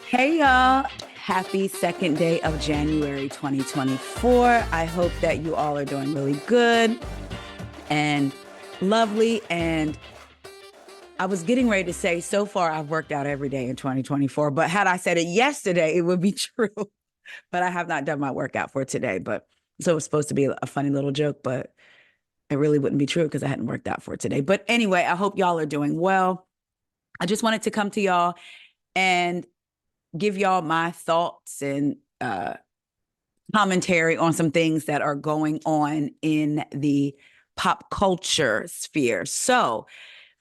Hey, y'all. Happy second day of January 2024. I hope that you all are doing really good and lovely. And I was getting ready to say, so far, I've worked out every day in 2024. But had I said it yesterday, it would be true. But I have not done my workout for today. But so it was supposed to be a funny little joke, but it really wouldn't be true because I hadn't worked out for today. But anyway, I hope y'all are doing well. I just wanted to come to y'all and give y'all my thoughts and commentary on some things that are going on in the pop culture sphere. So,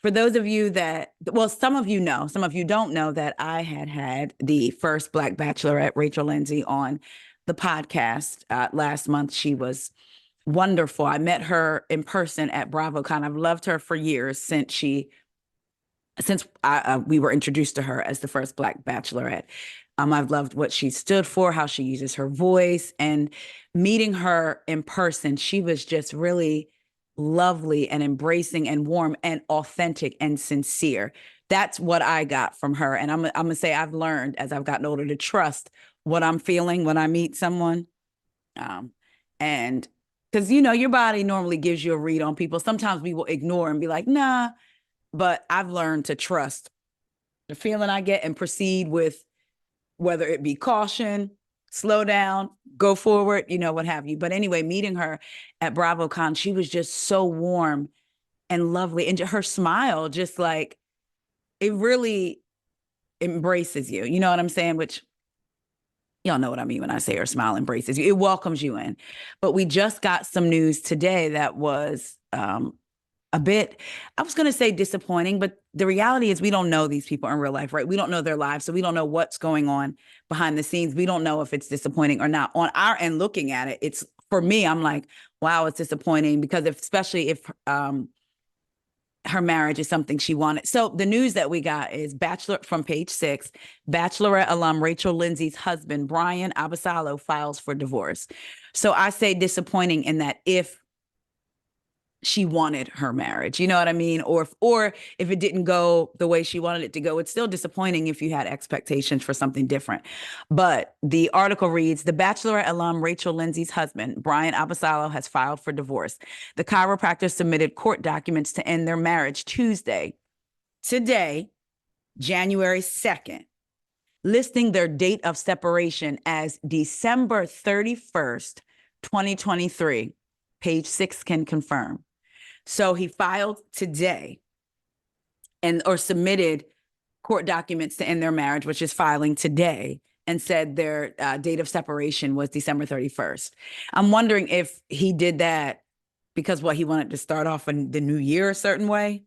for those of you that, well, some of you know, some of you don't know that I had the first Black Bachelorette, Raquel Lindsay, on the podcast last month. She was wonderful. I met her in person at BravoCon. I've loved her for years since we were introduced to her as the first Black Bachelorette. I've loved what she stood for, how she uses her voice, and meeting her in person, she was just really lovely and embracing and warm and authentic and sincere. That's what I got from her. And I'm gonna say I've learned as I've gotten older to trust what I'm feeling when I meet someone. And because your body normally gives you a read on people. Sometimes we will ignore and be like, nah, but I've learned to trust the feeling I get and proceed with whether it be caution, slow down, go forward, what have you. But anyway, meeting her at BravoCon, she was just so warm and lovely. And her smile, just like, it really embraces you. You know what I'm saying? Which y'all know what I mean when I say her smile embraces you. It welcomes you in. But we just got some news today that was a bit, I was going to say disappointing, but the reality is we don't know these people in real life, right? We don't know their lives. So we don't know what's going on behind the scenes. We don't know if it's disappointing or not. On our end, looking at it, it's, for me, I'm like, wow, it's disappointing because especially if her marriage is something she wanted. So the news that we got is from Page Six, Bachelorette alum Raquel Lindsay's husband, Brian Abasolo, files for divorce. So I say disappointing in that if she wanted her marriage, you know what I mean? Or if it didn't go the way she wanted it to go, it's still disappointing if you had expectations for something different. But the article reads, the Bachelorette alum Raquel Lindsay's husband, Brian Abasolo, has filed for divorce. The chiropractor submitted court documents to end their marriage today, January 2nd, listing their date of separation as December 31st, 2023. Page Six can confirm. So he filed today or submitted court documents to end their marriage, which is filing today, and said their date of separation was December 31st. I'm wondering if he did that because he wanted to start off in the new year a certain way.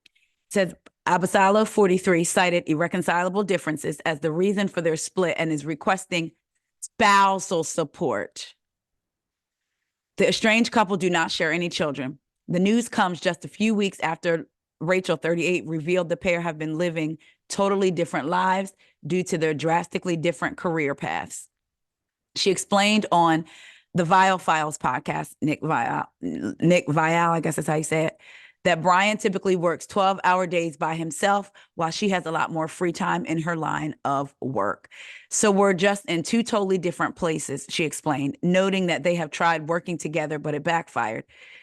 It says Abasolo, 43, cited irreconcilable differences as the reason for their split and is requesting spousal support. The estranged couple do not share any children. The news comes just a few weeks after Raquel, 38, revealed the pair have been living totally different lives due to their drastically different career paths. She explained on the Vial Files podcast, Nick Vial, I guess that's how you say it, that Brian typically works 12-hour days by himself while she has a lot more free time in her line of work. So we're just in two totally different places, she explained, noting that they have tried working together, but it backfired.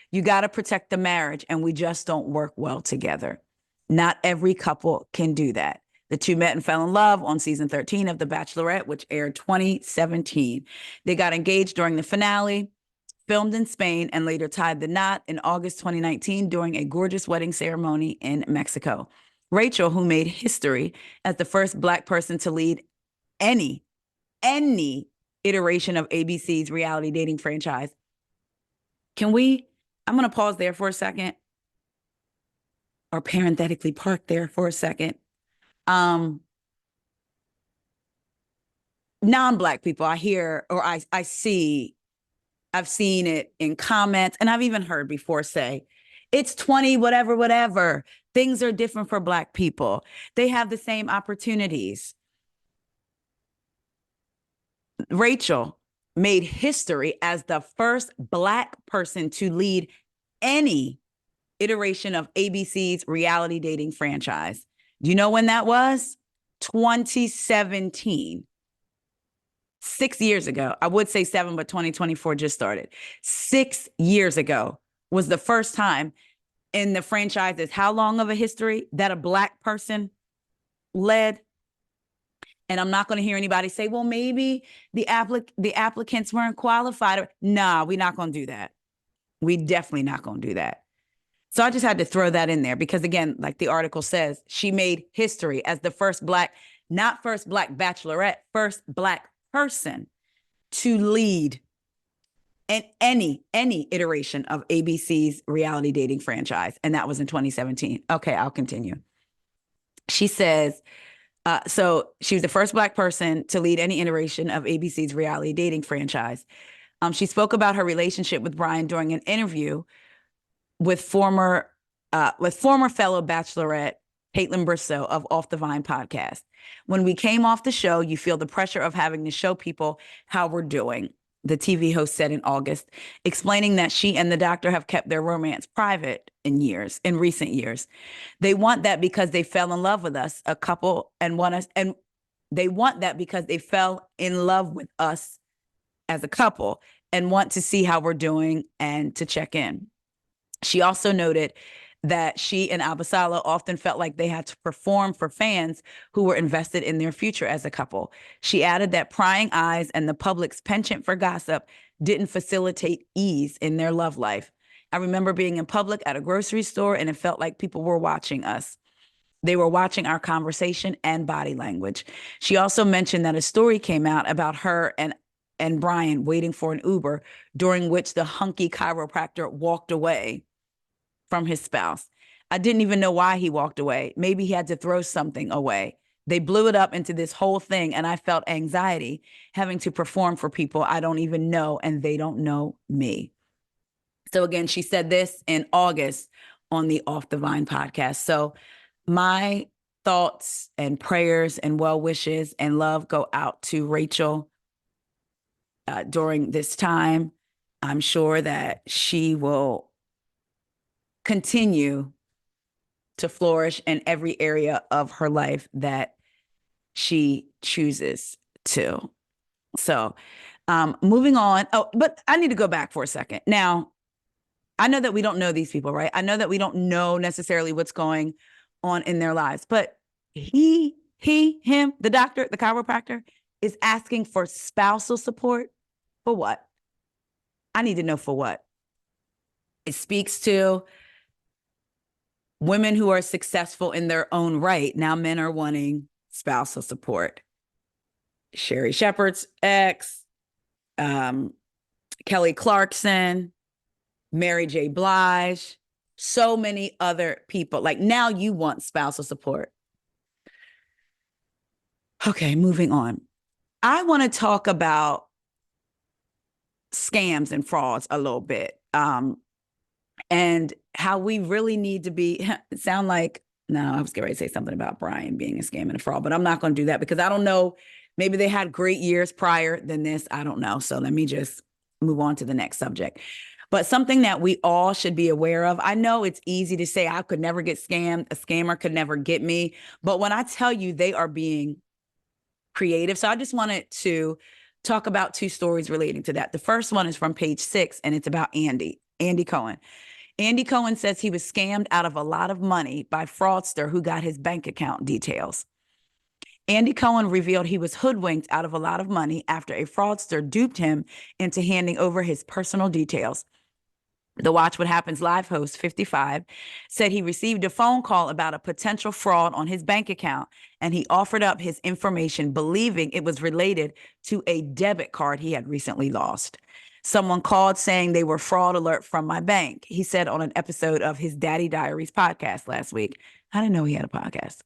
You got to protect the marriage, and we just don't work well together. Not every couple can do that. The two met and fell in love on season 13 of The Bachelorette, which aired 2017. They got engaged during the finale, filmed in Spain, and later tied the knot in August 2019 during a gorgeous wedding ceremony in Mexico. Raquel, who made history as the first Black person to lead any iteration of ABC's reality dating franchise. I'm going to pause there for a second, or parenthetically park there for a second. Non-Black people, I hear, or I see, I've seen it in comments, and I've even heard before say, it's 20, whatever. Things are different for Black people. They have the same opportunities. Raquel made history as the first Black person to lead any iteration of ABC's reality dating franchise. Do you know when that was? 2017. 6 years ago. I would say 7, but 2024 just started. 6 years ago was the first time in the franchise's how long of a history that a Black person led. And I'm not going to hear anybody say, well, maybe the applicants weren't qualified. Nah, we're not going to do that. We definitely not going to do that. So I just had to throw that in there because, again, like the article says, she made history as the first Black, not first Black bachelorette, first Black person to lead in any iteration of ABC's reality dating franchise. And that was in 2017. Okay, I'll continue. She says, so she was the first Black person to lead any iteration of ABC's reality dating franchise. She spoke about her relationship with Brian during an interview with former fellow bachelorette Caitlin Bristow of Off the Vine podcast. When we came off the show, you feel the pressure of having to show people how we're doing, the TV host said in August, explaining that she and the doctor have kept their romance private in recent years. They want that because they fell in love with us, a couple, and they want that because they fell in love with us as a couple and want to see how we're doing and to check in. She also noted that she and Abasala often felt like they had to perform for fans who were invested in their future as a couple. She added that prying eyes and the public's penchant for gossip didn't facilitate ease in their love life. I remember being in public at a grocery store and it felt like people were watching us. They were watching our conversation and body language. She also mentioned that a story came out about her and Brian waiting for an Uber, during which the hunky chiropractor walked away from his spouse. I didn't even know why he walked away. Maybe he had to throw something away. They blew it up into this whole thing, and I felt anxiety having to perform for people I don't even know, and they don't know me. So again, she said this in August on the Off the Vine podcast. So my thoughts and prayers and well wishes and love go out to Rachel during this time. I'm sure that she will continue to flourish in every area of her life that she chooses to. So moving on. Oh, but I need to go back for a second. Now, I know that we don't know these people, right? I know that we don't know necessarily what's going on in their lives, but him, the doctor, the chiropractor, is asking for spousal support. For what? I need to know for what. It speaks to women who are successful in their own right. Now men are wanting spousal support. Sherry Shepherd's ex, Kelly Clarkson, Mary J. Blige, so many other people. Like now you want spousal support. Okay, moving on. I want to talk about scams and frauds a little bit. And how we really need to be, sound like, no, I was getting ready to say something about Brian being a scam and a fraud, but I'm not going to do that because I don't know. Maybe they had great years prior than this. I don't know. So let me just move on to the next subject. But something that we all should be aware of. I know it's easy to say I could never get scammed. A scammer could never get me. But when I tell you they are being creative. So I just wanted to talk about two stories relating to that. The first one is from page 6, and it's about Andy Cohen. Andy Cohen says he was scammed out of a lot of money by fraudster who got his bank account details. Andy Cohen revealed he was hoodwinked out of a lot of money after a fraudster duped him into handing over his personal details. The Watch What Happens Live host, 55, said he received a phone call about a potential fraud on his bank account, and he offered up his information, believing it was related to a debit card he had recently lost. Someone called saying they were fraud alert from my bank, he said on an episode of his Daddy Diaries podcast last week. I didn't know he had a podcast.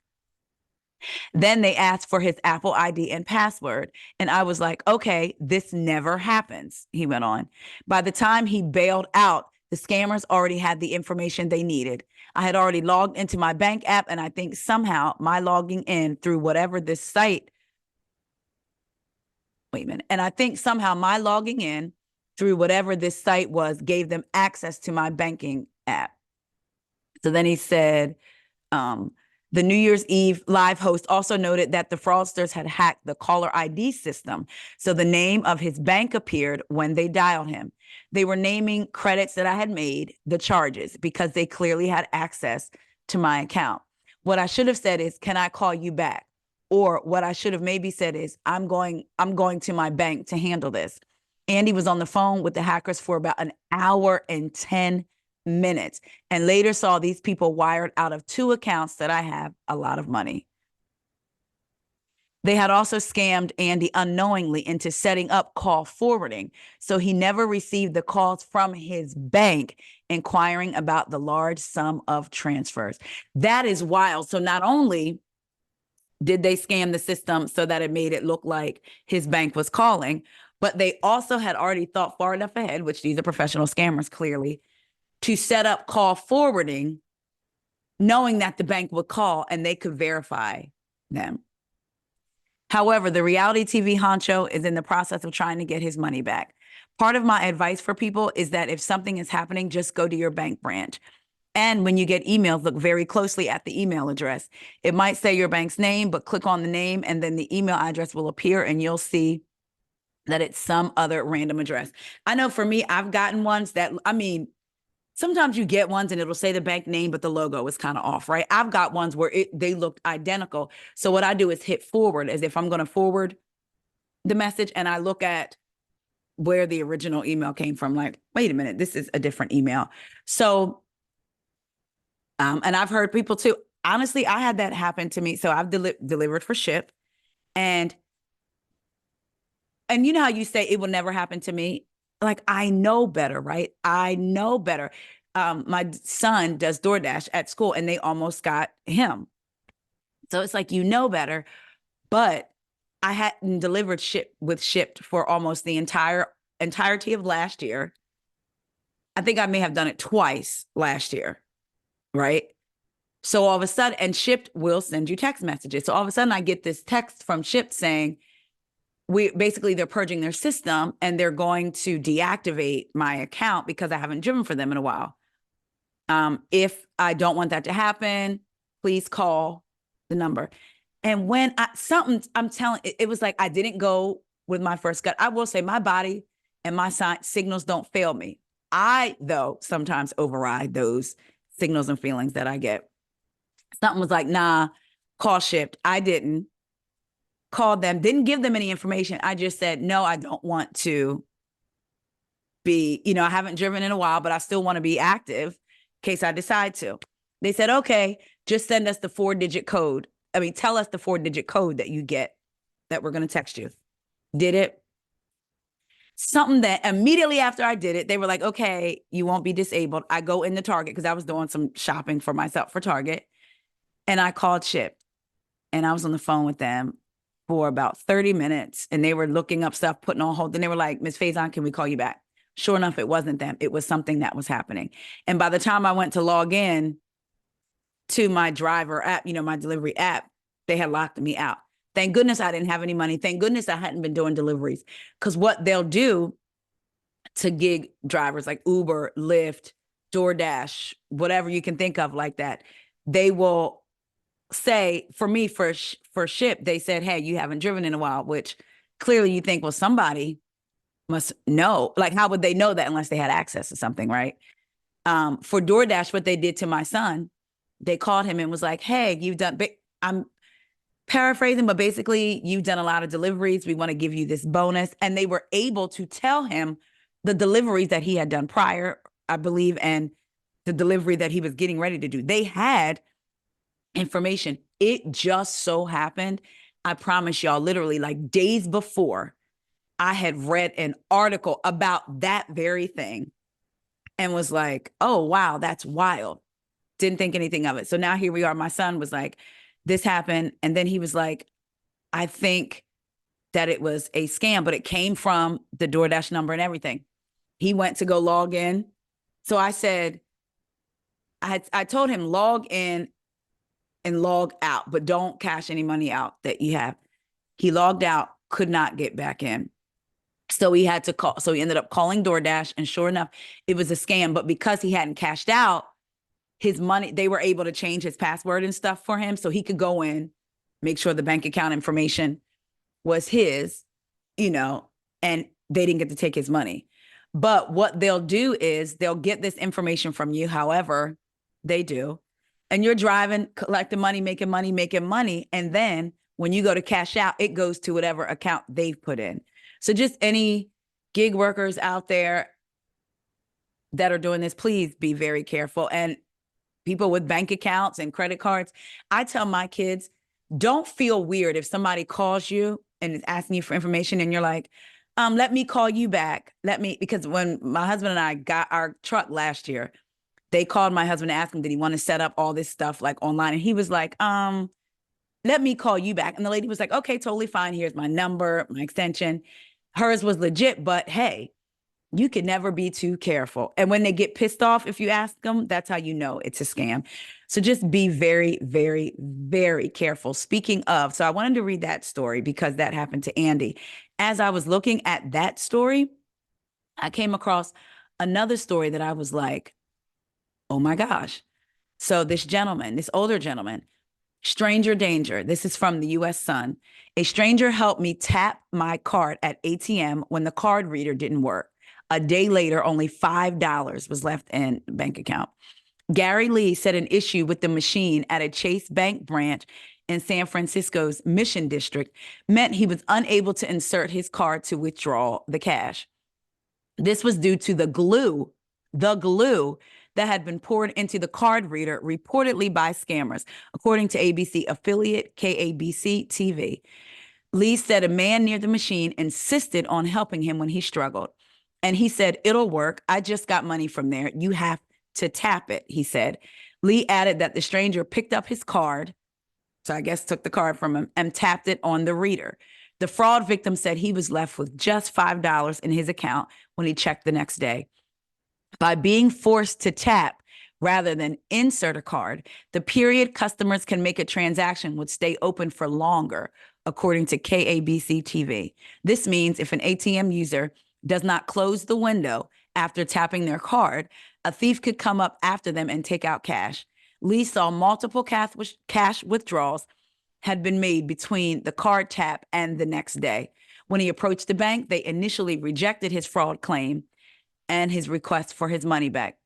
Then they asked for his Apple ID and password. And I was like, okay, this never happens, he went on. By the time he bailed out, the scammers already had the information they needed. I had already logged into my bank app, and I think somehow my logging in through whatever this site, was gave them access to my banking app. So then he said, The New Year's Eve live host also noted that the fraudsters had hacked the caller ID system, so the name of his bank appeared when they dialed him. They were naming credits that I had made, the charges, because they clearly had access to my account. What I should have said is, "Can I call you back?" Or what I should have maybe said is, I'm going to my bank to handle this." Andy was on the phone with the hackers for about an hour and 10 minutes, and later saw these people wired out of 2 accounts that I have a lot of money. They had also scammed Andy unknowingly into setting up call forwarding, so he never received the calls from his bank inquiring about the large sum of transfers. That is wild. So not only did they scam the system so that it made it look like his bank was calling, but they also had already thought far enough ahead, which these are professional scammers clearly, to set up call forwarding, knowing that the bank would call and they could verify them. However, the reality TV honcho is in the process of trying to get his money back. Part of my advice for people is that if something is happening, just go to your bank branch. And when you get emails, look very closely at the email address. It might say your bank's name, but click on the name and then the email address will appear and you'll see that it's some other random address. I know for me, I've gotten ones that, sometimes you get ones and it'll say the bank name, but the logo is kind of off, right? I've got ones where they looked identical. So what I do is hit forward as if I'm going to forward the message, and I look at where the original email came from. Like, wait a minute, this is a different email. So, and I've heard people too. Honestly, I had that happen to me. So I've delivered for Ship, and you know how you say it will never happen to me? Like, I know better, right? I know better. My son does DoorDash at school and they almost got him. So it's like, you know better, but I hadn't delivered Shipped for almost the entirety of last year. I think I may have done it twice last year, right? So all of a sudden, and Shipped will send you text messages. So all of a sudden I get this text from Shipped saying, they're purging their system and they're going to deactivate my account because I haven't driven for them in a while. If I don't want that to happen, please call the number. And when I'm telling, it was like, I didn't go with my first gut. I will say my body and my signals don't fail me. I, though, sometimes override those signals and feelings that I get. Something was like, nah, call Shipped. I didn't. Called them, didn't give them any information. I just said, no, I don't want to be, I haven't driven in a while, but I still want to be active in case I decide to. They said, okay, just send us the 4-digit code. Tell us the 4-digit code that you get that we're going to text you. Did it. Something that immediately after I did it, they were like, okay, you won't be disabled. I go into Target because I was doing some shopping for myself for Target. And I called Shipped and I was on the phone with them for about 30 minutes and they were looking up stuff, putting on hold. Then they were like, Ms. Faison, can we call you back? Sure enough, it wasn't them. It was something that was happening. And by the time I went to log in to my driver app, my delivery app, they had locked me out. Thank goodness I didn't have any money. Thank goodness I hadn't been doing deliveries. Because what they'll do to gig drivers like Uber, Lyft, DoorDash, whatever you can think of like that, they will say, for me, for Ship, they said, hey, you haven't driven in a while, which clearly you think, well, somebody must know. Like, how would they know that unless they had access to something, right? For DoorDash, what they did to my son, they called him and was like, hey, I'm paraphrasing, but basically, you've done a lot of deliveries. We want to give you this bonus. And they were able to tell him the deliveries that he had done prior, I believe, and the delivery that he was getting ready to do. They had information. It just so happened, I promise y'all, literally like days before, I had read an article about that very thing and was like, oh, wow, that's wild. Didn't think anything of it. So now here we are. My son was like, this happened. And then he was like, I think that it was a scam, but it came from the DoorDash number and everything. He went to go log in. So I said, I told him log in and log out, but don't cash any money out that you have. He logged out, could not get back in. So he had to call. So he ended up calling DoorDash, and sure enough, it was a scam. But because he hadn't cashed out, his money, they were able to change his password and stuff for him so he could go in, make sure the bank account information was his, and they didn't get to take his money. But what they'll do is they'll get this information from you, however they do, and you're driving, collecting money, making money, making money. And then when you go to cash out, it goes to whatever account they've put in. So just any gig workers out there that are doing this, please be very careful. And people with bank accounts and credit cards, I tell my kids, don't feel weird if somebody calls you and is asking you for information and you're like, let me call you back. Because when my husband and I got our truck last year, they called my husband and asked him, did he want to set up all this stuff like online? And he was like, let me call you back. And the lady was like, okay, totally fine. Here's my number, my extension. Hers was legit, but hey, you can never be too careful. And when they get pissed off, if you ask them, that's how you know it's a scam. So just be very, very, very careful. Speaking of, so I wanted to read that story because that happened to Andy. As I was looking at that story, I came across another story that I was like, oh my gosh. So this gentleman, this older gentleman, stranger danger. This is from the US Sun. A stranger helped me tap my card at ATM when the card reader didn't work. A day later, only $5 was left in the bank account. Gary Lee said an issue with the machine at a Chase Bank branch in San Francisco's Mission District meant he was unable to insert his card to withdraw the cash. This was due to the glue that had been poured into the card reader, reportedly by scammers, according to ABC affiliate KABC TV. Lee said a man near the machine insisted on helping him when he struggled. And he said, it'll work. I just got money from there. You have to tap it, he said. Lee added that the stranger picked up his card, so I guess took the card from him, and tapped it on the reader. The fraud victim said he was left with just $5 in his account when he checked the next day. By being forced to tap rather than insert a card, the period customers can make a transaction would stay open for longer, according to KABC TV. This means if an ATM user does not close the window after tapping their card, a thief could come up after them and take out cash. Lee saw multiple cash withdrawals had been made between the card tap and the next day. When he approached the bank, they initially rejected his fraud claim and his request for his money back.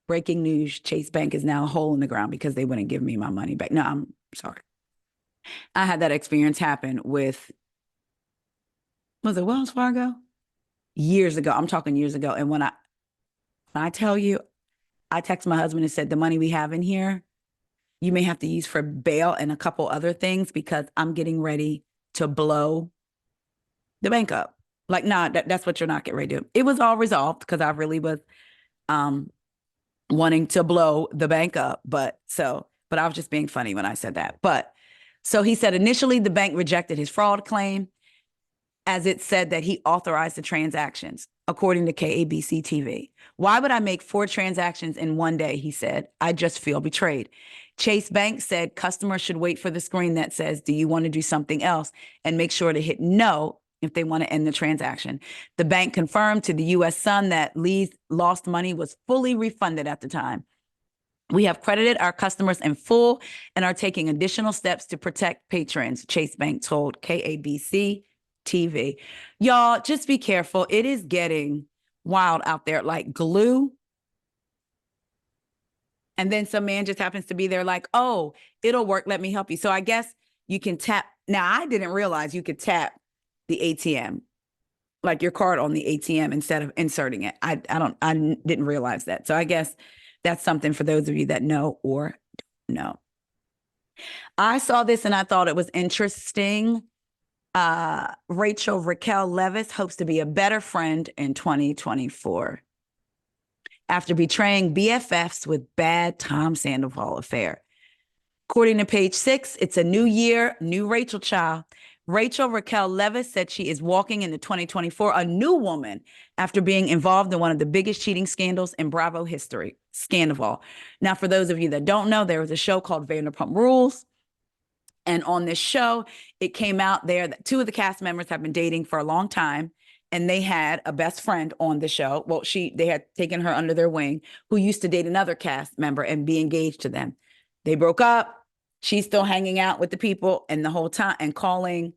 Breaking news, Chase Bank is now a hole in the ground because they wouldn't give me my money back. No, I'm sorry. I had that experience happen with, was it Wells Fargo? Years ago. I'm talking years ago. And when I tell you, I texted my husband and said, the money we have in here, you may have to use for bail and a couple other things because I'm getting ready to blow the bank up. Like, nah, that's what you're not getting ready to do. It was all resolved because I really was wanting to blow the bank up. But I was just being funny when I said that. But so he said initially the bank rejected his fraud claim as it said that he authorized the transactions, according to KABC TV. Why would I make 4 transactions in one day, he said. I just feel betrayed. Chase Bank said customers should wait for the screen that says, do you want to do something else? And make sure to hit no if they want to end the transaction. The bank confirmed to the US Sun that Lee's lost money was fully refunded at the time. We have credited our customers in full and are taking additional steps to protect patrons, Chase Bank told KABC TV. Y'all, just be careful. It is getting wild out there, like glue. And then some man just happens to be there like, oh, it'll work. Let me help you. So I guess you can tap. Now, I didn't realize you could tap the ATM, like your card on the ATM instead of inserting it. I didn't realize that. So I guess that's something for those of you that know or don't know. I saw this and I thought it was interesting. Raquel Leviss hopes to be a better friend in 2024 after betraying BFFs with bad Tom Sandoval affair. According to Page 6, it's a new year, new Rachel child. Raquel Leviss said she is walking into 2024 a new woman after being involved in one of the biggest cheating scandals in Bravo history, Scandoval. Now, for those of you that don't know, there was a show called Vanderpump Rules. And on this show, it came out there that 2 of the cast members have been dating for a long time. and they had a best friend on the show. Well, they had taken her under their wing, who used to date another cast member and be engaged to them. They broke up. She's still hanging out with the people, and the whole time, and calling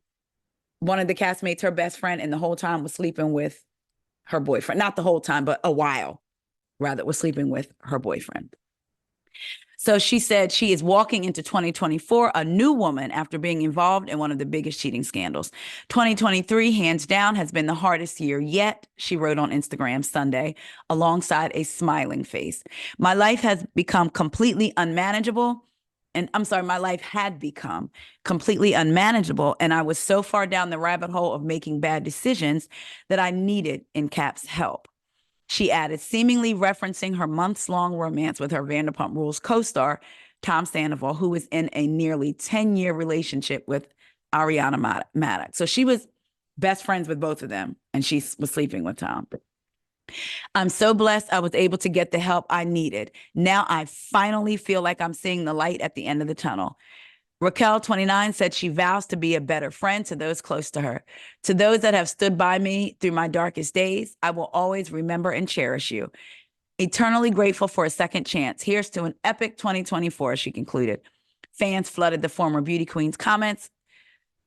one of the castmates her best friend, and the whole time was sleeping with her boyfriend. Not the whole time, but a while, rather, was sleeping with her boyfriend. So she said she is walking into 2024 a new woman after being involved in one of the biggest cheating scandals. 2023, hands down, has been the hardest year yet, she wrote on Instagram Sunday, alongside a smiling face. My life has become completely unmanageable. And I'm sorry, my life had become completely unmanageable. And I was so far down the rabbit hole of making bad decisions that I needed, in caps, help. She added, seemingly referencing her months-long romance with her Vanderpump Rules co-star, Tom Sandoval, who was in a nearly 10-year relationship with Ariana Maddox. So she was best friends with both of them, and she was sleeping with Tom. I'm so blessed I was able to get the help I needed. Now I finally feel like I'm seeing the light at the end of the tunnel. Raquel, 29, said she vows to be a better friend to those close to her. To those that have stood by me through my darkest days, I will always remember and cherish you. Eternally grateful for a second chance. Here's to an epic 2024, she concluded. Fans flooded the former beauty queen's comments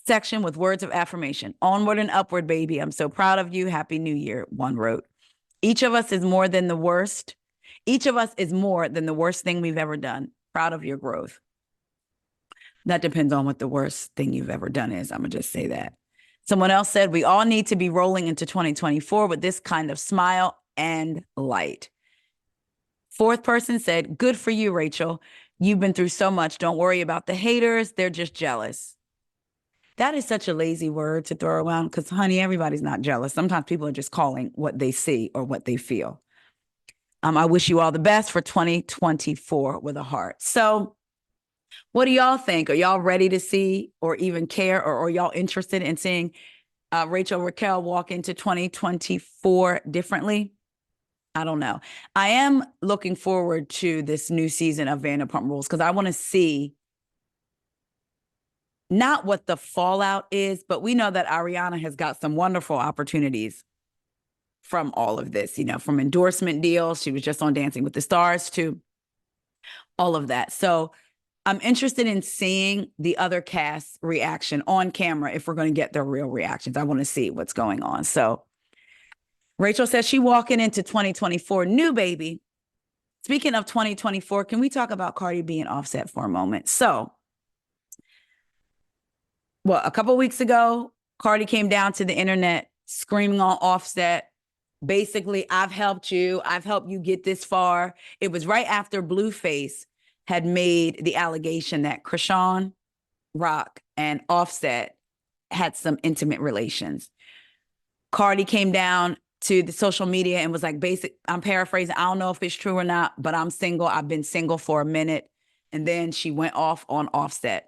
section with words of affirmation. Onward and upward, baby. I'm so proud of you. Happy New Year, one wrote. Each of us is more than the worst. Each of us is more than the worst thing we've ever done. Proud of your growth. That depends on what the worst thing you've ever done is. I'm going to just say that. Someone else said, we all need to be rolling into 2024 with this kind of smile and light. Fourth person said, good for you, Rachel. You've been through so much. Don't worry about the haters. They're just jealous. That is such a lazy word to throw around because, honey, everybody's not jealous. Sometimes people are just calling what they see or what they feel. I wish you all the best for 2024 with a heart. So what do y'all think? Are y'all ready to see or even care, or are y'all interested in seeing Rachel Racquel walk into 2024 differently? I don't know. I am looking forward to this new season of Vanderpump Rules because I want to see not what the fallout is, but we know that Ariana has got some wonderful opportunities from all of this, you know, from endorsement deals. She was just on Dancing with the Stars to all of that. So I'm interested in seeing the other cast's reaction on camera if we're going to get their real reactions. I want to see what's going on. So Rachel says she walking into 2024 new baby. Speaking of 2024, can we talk about Cardi B and Offset for a moment? So, well, a couple of weeks ago, Cardi came down to the internet screaming on Offset. Basically, I've helped you. I've helped you get this far. It was right after Blueface had made the allegation that Chrisean Rock and Offset had some intimate relations. Cardi came down to the social media and was like, I'm paraphrasing, I don't know if it's true or not, but I'm single. I've been single for a minute. And then she went off on Offset.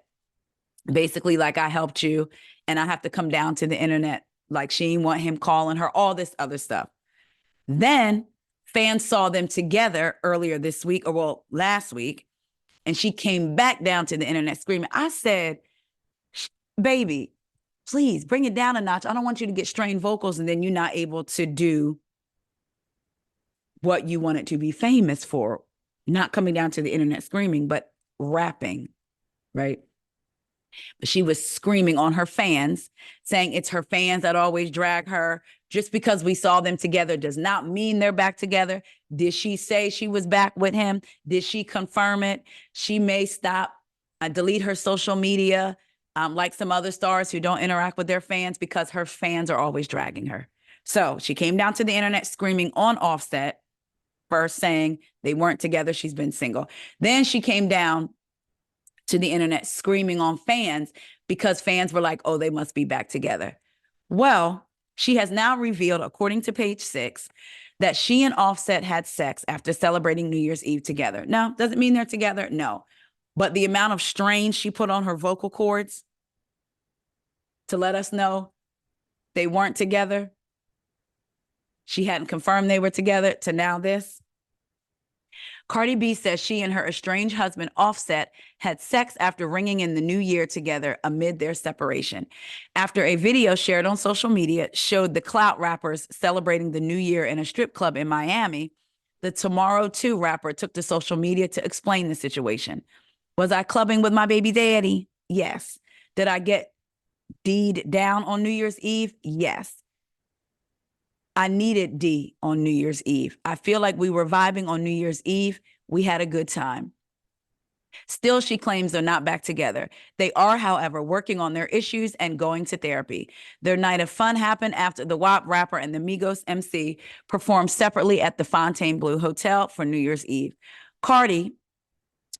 Basically, like, I helped you and I have to come down to the internet. Like, she didn't want him calling her, all this other stuff. Then fans saw them together earlier this week, or well, last week, and she came back down to the internet screaming. I said, baby, please bring it down a notch. I don't want you to get strained vocals and then you're not able to do what you wanted to be famous for. Not coming down to the internet screaming, but rapping, right? But she was screaming on her fans, saying it's her fans that always drag her. Just because we saw them together does not mean they're back together. Did she say she was back with him? Did she confirm it? She may stop, delete her social media, like some other stars who don't interact with their fans because her fans are always dragging her. So she came down to the internet screaming on Offset, first saying they weren't together. She's been single. Then she came down to the internet screaming on fans because fans were like, oh, they must be back together. Well, she has now revealed, according to Page Six, that she and Offset had sex after celebrating New Year's Eve together. No, doesn't mean they're together. No. But the amount of strain she put on her vocal cords to let us know they weren't together, she hadn't confirmed they were together, to now this. Cardi B says she and her estranged husband Offset had sex after ringing in the new year together amid their separation. After a video shared on social media showed the clout rappers celebrating the new year in a strip club in Miami, the Tomorrow 2 rapper took to social media to explain the situation. Was I clubbing with my baby daddy? Yes. Did I get D'd down on New Year's Eve? Yes. I needed D on New Year's Eve. I feel like we were vibing on New Year's Eve. We had a good time. Still, she claims they're not back together. They are, however, working on their issues and going to therapy. Their night of fun happened after the WAP rapper and the Migos MC performed separately at the Fontainebleau Hotel for New Year's Eve. Cardi,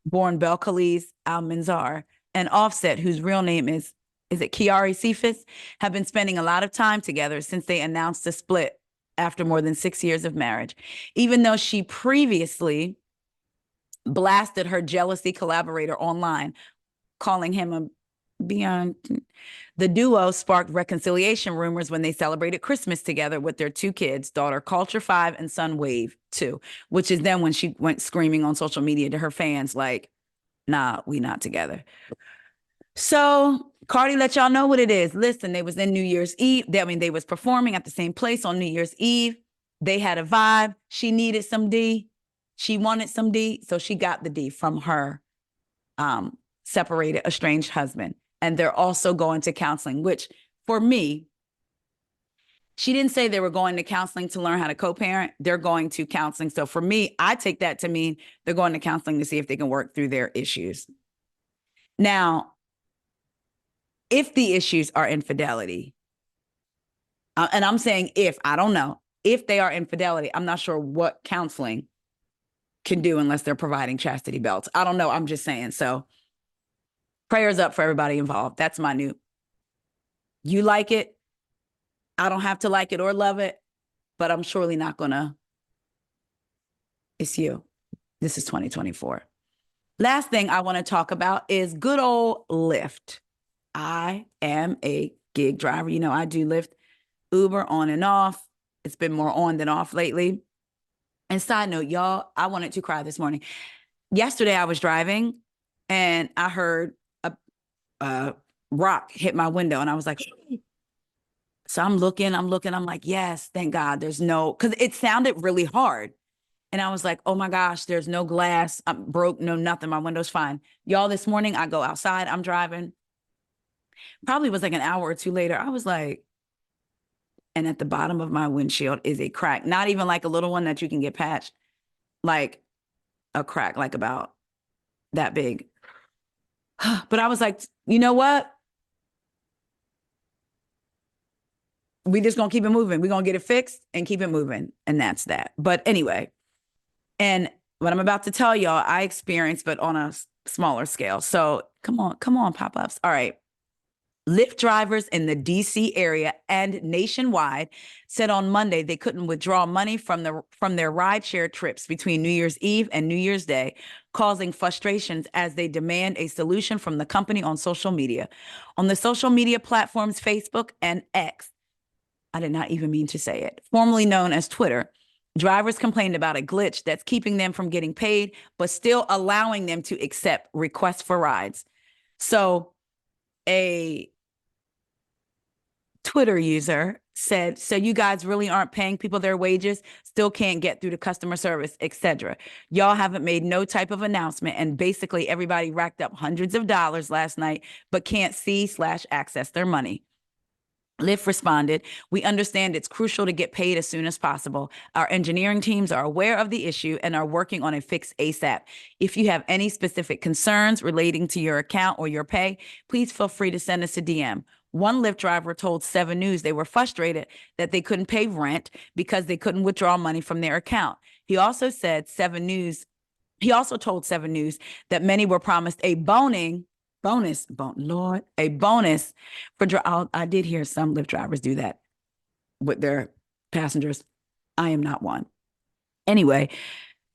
born Belcalis Almanzar, and Offset, whose real name is it Kiari Cephas, have been spending a lot of time together since they announced a split after more than 6 years of marriage. Even though she previously blasted her jealousy collaborator online, calling him a beyond. The duo sparked reconciliation rumors when they celebrated Christmas together with their 2 kids, daughter Culture 5 and son Wave 2, which is then when she went screaming on social media to her fans like, nah, we not together. So Cardi let y'all know what it is. Listen, they was in New Year's Eve. They was performing at the same place on New Year's Eve. They had a vibe. She needed some D. She wanted some D, so she got the D from her separated, estranged husband. And they're also going to counseling, which for me, she didn't say they were going to counseling to learn how to co-parent. They're going to counseling. So for me, I take that to mean they're going to counseling to see if they can work through their issues. Now, if the issues are infidelity, and I'm saying if, I don't know, if they are infidelity, I'm not sure what counseling can do unless they're providing chastity belts. I don't know. I'm just saying. So prayers up for everybody involved. That's my new. You like it. I don't have to like it or love it, but I'm surely not gonna. It's you. This is 2024. Last thing I want to talk about is good old Lyft. I am a gig driver. You know, I do Lyft, Uber on and off. It's been more on than off lately. And side note, y'all, I wanted to cry this morning. Yesterday I was driving and I heard a rock hit my window and I was like, so I'm looking, I'm like, yes, thank God there's no, because it sounded really hard. And I was like, oh my gosh, there's no glass. I'm broke, no nothing. My window's fine. Y'all, this morning I go outside, I'm driving. Probably was like an hour or two later. I was like, and at the bottom of my windshield is a crack. Not even like a little one that you can get patched. Like a crack, like about that big. But I was like, you know what? We just gonna keep it moving. We're gonna get it fixed and keep it moving. And that's that. But anyway, and what I'm about to tell y'all, I experienced, but on a smaller scale. So come on, pop-ups. All right. Lyft drivers in the DC area and nationwide said on Monday they couldn't withdraw money from their rideshare trips between New Year's Eve and New Year's Day, causing frustrations as they demand a solution from the company on social media. On the social media platforms Facebook and X, I did not even mean to say it, formerly known as Twitter, drivers complained about a glitch that's keeping them from getting paid, but still allowing them to accept requests for rides. So a Twitter user said, so you guys really aren't paying people their wages, still can't get through to customer service, etc. Y'all haven't made no type of announcement, and basically everybody racked up hundreds of dollars last night, but can't see/access their money. Lyft responded, we understand it's crucial to get paid as soon as possible. Our engineering teams are aware of the issue and are working on a fix ASAP. If you have any specific concerns relating to your account or your pay, please feel free to send us a DM. One Lyft driver told 7 News they were frustrated that they couldn't pay rent because they couldn't withdraw money from their account. He also told 7 News that many were promised a bonus for I did hear some Lyft drivers do that with their passengers. I am not one. Anyway,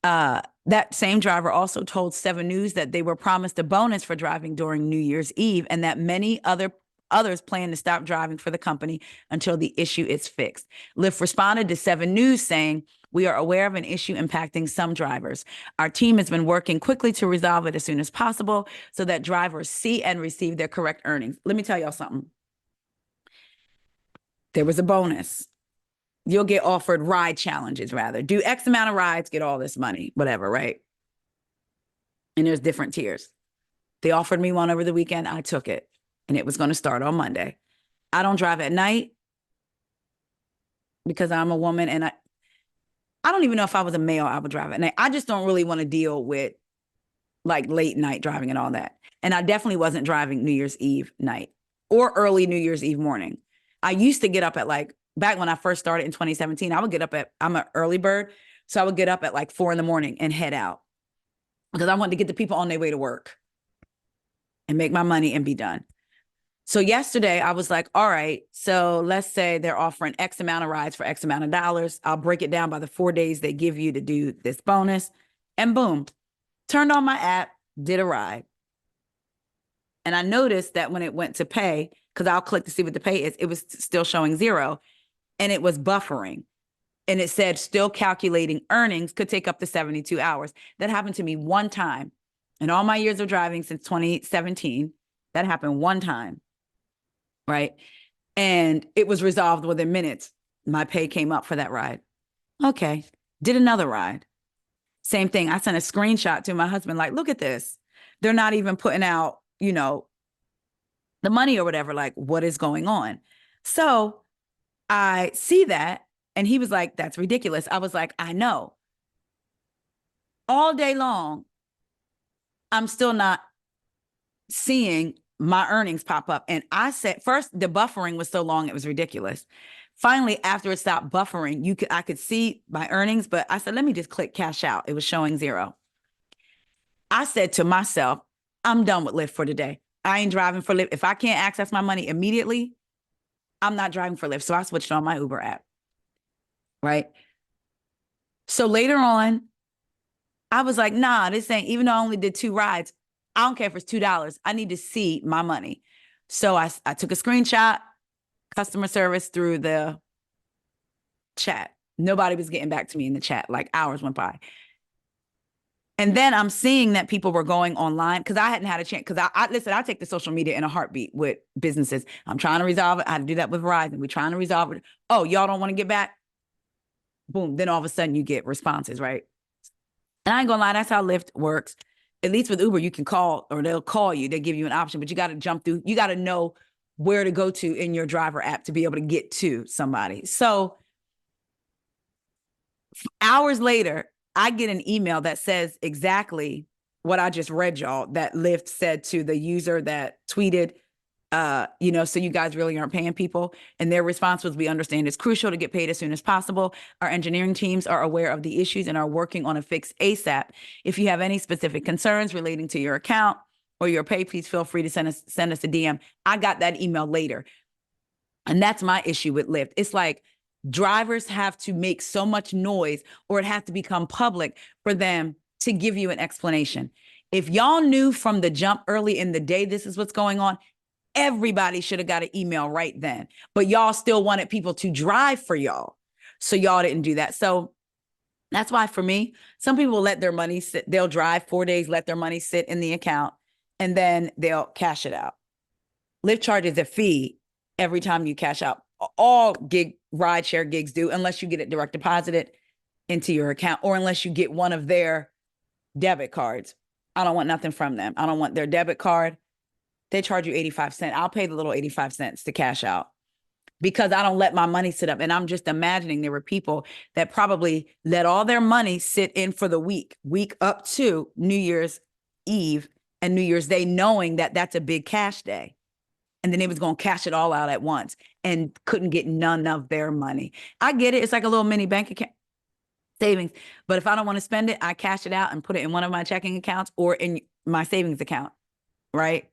that same driver also told 7 News that they were promised a bonus for driving during New Year's Eve and that many others plan to stop driving for the company until the issue is fixed. Lyft responded to 7 News saying, We are aware of an issue impacting some drivers. Our team has been working quickly to resolve it as soon as possible so that drivers see and receive their correct earnings. Let me tell y'all something. There was a bonus. You'll get offered ride challenges, rather. Do X amount of rides, get all this money, whatever, right? And there's different tiers. They offered me one over the weekend. I took it, and it was going to start on Monday. I don't drive at night because I'm a woman, and I don't even know if I was a male, I would drive at night. I just don't really want to deal with like late night driving and all that. And I definitely wasn't driving New Year's Eve night or early New Year's Eve morning. I used to get up at like, back when I first started in 2017, I would get up at, I'm an early bird. So I would get up at like 4 a.m. and head out because I wanted to get the people on their way to work and make my money and be done. So yesterday I was like, all right, so let's say they're offering X amount of rides for X amount of dollars. I'll break it down by the 4 days they give you to do this bonus. And boom, turned on my app, did a ride. And I noticed that when it went to pay, because I'll click to see what the pay is, it was still showing 0 and it was buffering. And it said still calculating earnings, could take up to 72 hours. That happened to me one time in all my years of driving since 2017. That happened one time, right? And it was resolved within minutes. My pay came up for that ride. Okay, did another ride. Same thing. I sent a screenshot to my husband, like, look at this. They're not even putting out, you know, the money or whatever, like, what is going on? So I see that. And he was like, that's ridiculous. I was like, I know. All day long, I'm still not seeing my earnings pop up. And I said, first, the buffering was so long, it was ridiculous. Finally, after it stopped buffering, I could see my earnings, but I said, let me just click cash out. It was showing 0. I said to myself, I'm done with Lyft for today. I ain't driving for Lyft. If I can't access my money immediately, I'm not driving for Lyft. So I switched on my Uber app, right? So later on, I was like, nah, this ain't, even though I only did 2 rides, I don't care if it's $2. I need to see my money. So I took a screenshot, customer service through the chat. Nobody was getting back to me in the chat. Like hours went by. And then I'm seeing that people were going online because I hadn't had a chance. Because listen, I take the social media in a heartbeat with businesses. I'm trying to resolve it. I had to do that with Verizon. We're trying to resolve it. Oh, y'all don't want to get back? Boom. Then all of a sudden you get responses, right? And I ain't gonna lie, that's how Lyft works. At least with Uber, you can call or they'll call you. They give you an option, but you got to jump through. You got to know where to go to in your driver app to be able to get to somebody. So hours later, I get an email that says exactly what I just read, y'all, that Lyft said to the user that tweeted, so you guys really aren't paying people. And their response was, we understand it's crucial to get paid as soon as possible. Our engineering teams are aware of the issues and are working on a fix ASAP. If you have any specific concerns relating to your account or your pay, please feel free to send us a DM. I got that email later. And that's my issue with Lyft. It's like drivers have to make so much noise or it has to become public for them to give you an explanation. If y'all knew from the jump early in the day, this is what's going on, everybody should have got an email right then, but y'all still wanted people to drive for y'all. So y'all didn't do that. So that's why for me, some people will let their money sit. They'll drive 4 days, let their money sit in the account, and then they'll cash it out. Lyft charges a fee every time you cash out. All rideshare gigs do, unless you get it direct deposited into your account or unless you get one of their debit cards. I don't want nothing from them. I don't want their debit card. They charge you 85 cents. I'll pay the little 85 cents to cash out because I don't let my money sit up. And I'm just imagining there were people that probably let all their money sit in for the week up to New Year's Eve and New Year's Day, knowing that that's a big cash day. And then they was going to cash it all out at once and couldn't get none of their money. I get it. It's like a little mini bank account savings. But if I don't want to spend it, I cash it out and put it in one of my checking accounts or in my savings account, right?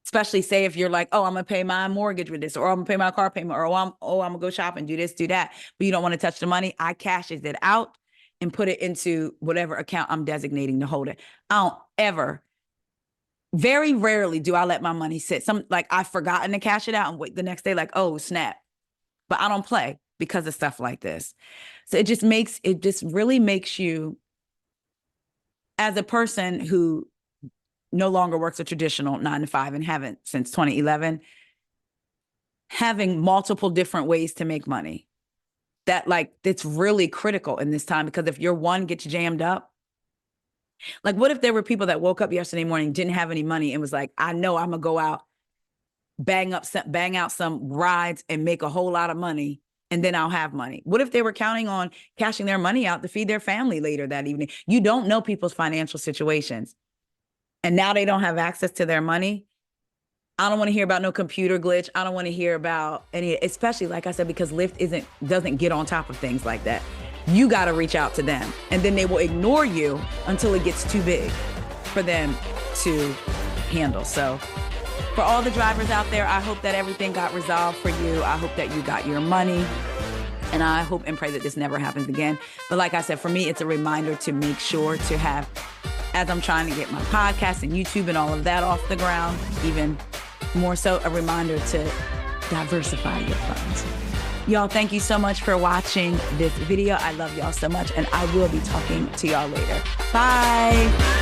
Especially say if you're like, oh, I'm going to pay my mortgage with this, or I'm going to pay my car payment, or I'm going to go shop and do this, do that. But you don't want to touch the money. I cashes it out and put it into whatever account I'm designating to hold it. Very rarely do I let my money sit. I've forgotten to cash it out and wait the next day like, oh, snap. But I don't play. because of stuff like this. So it just really makes you, as a person who no longer works a traditional 9 to 5 and haven't since 2011, having multiple different ways to make money. It's really critical in this time, because if your one gets jammed up, like what if there were people that woke up yesterday morning, didn't have any money, and was like, I know I'm gonna go out, bang out some rides and make a whole lot of money, and then I'll have money. What if they were counting on cashing their money out to feed their family later that evening? You don't know people's financial situations. And now they don't have access to their money. I don't want to hear about no computer glitch. I don't want to hear about any, especially like I said, because Lyft doesn't get on top of things like that. You got to reach out to them, and then they will ignore you until it gets too big for them to handle. So for all the drivers out there, I hope that everything got resolved for you. I hope that you got your money, and I hope and pray that this never happens again. But like I said, for me, it's a reminder to make sure to have, as I'm trying to get my podcast and YouTube and all of that off the ground, even more so a reminder to diversify your funds. Y'all, thank you so much for watching this video. I love y'all so much, and I will be talking to y'all later. Bye.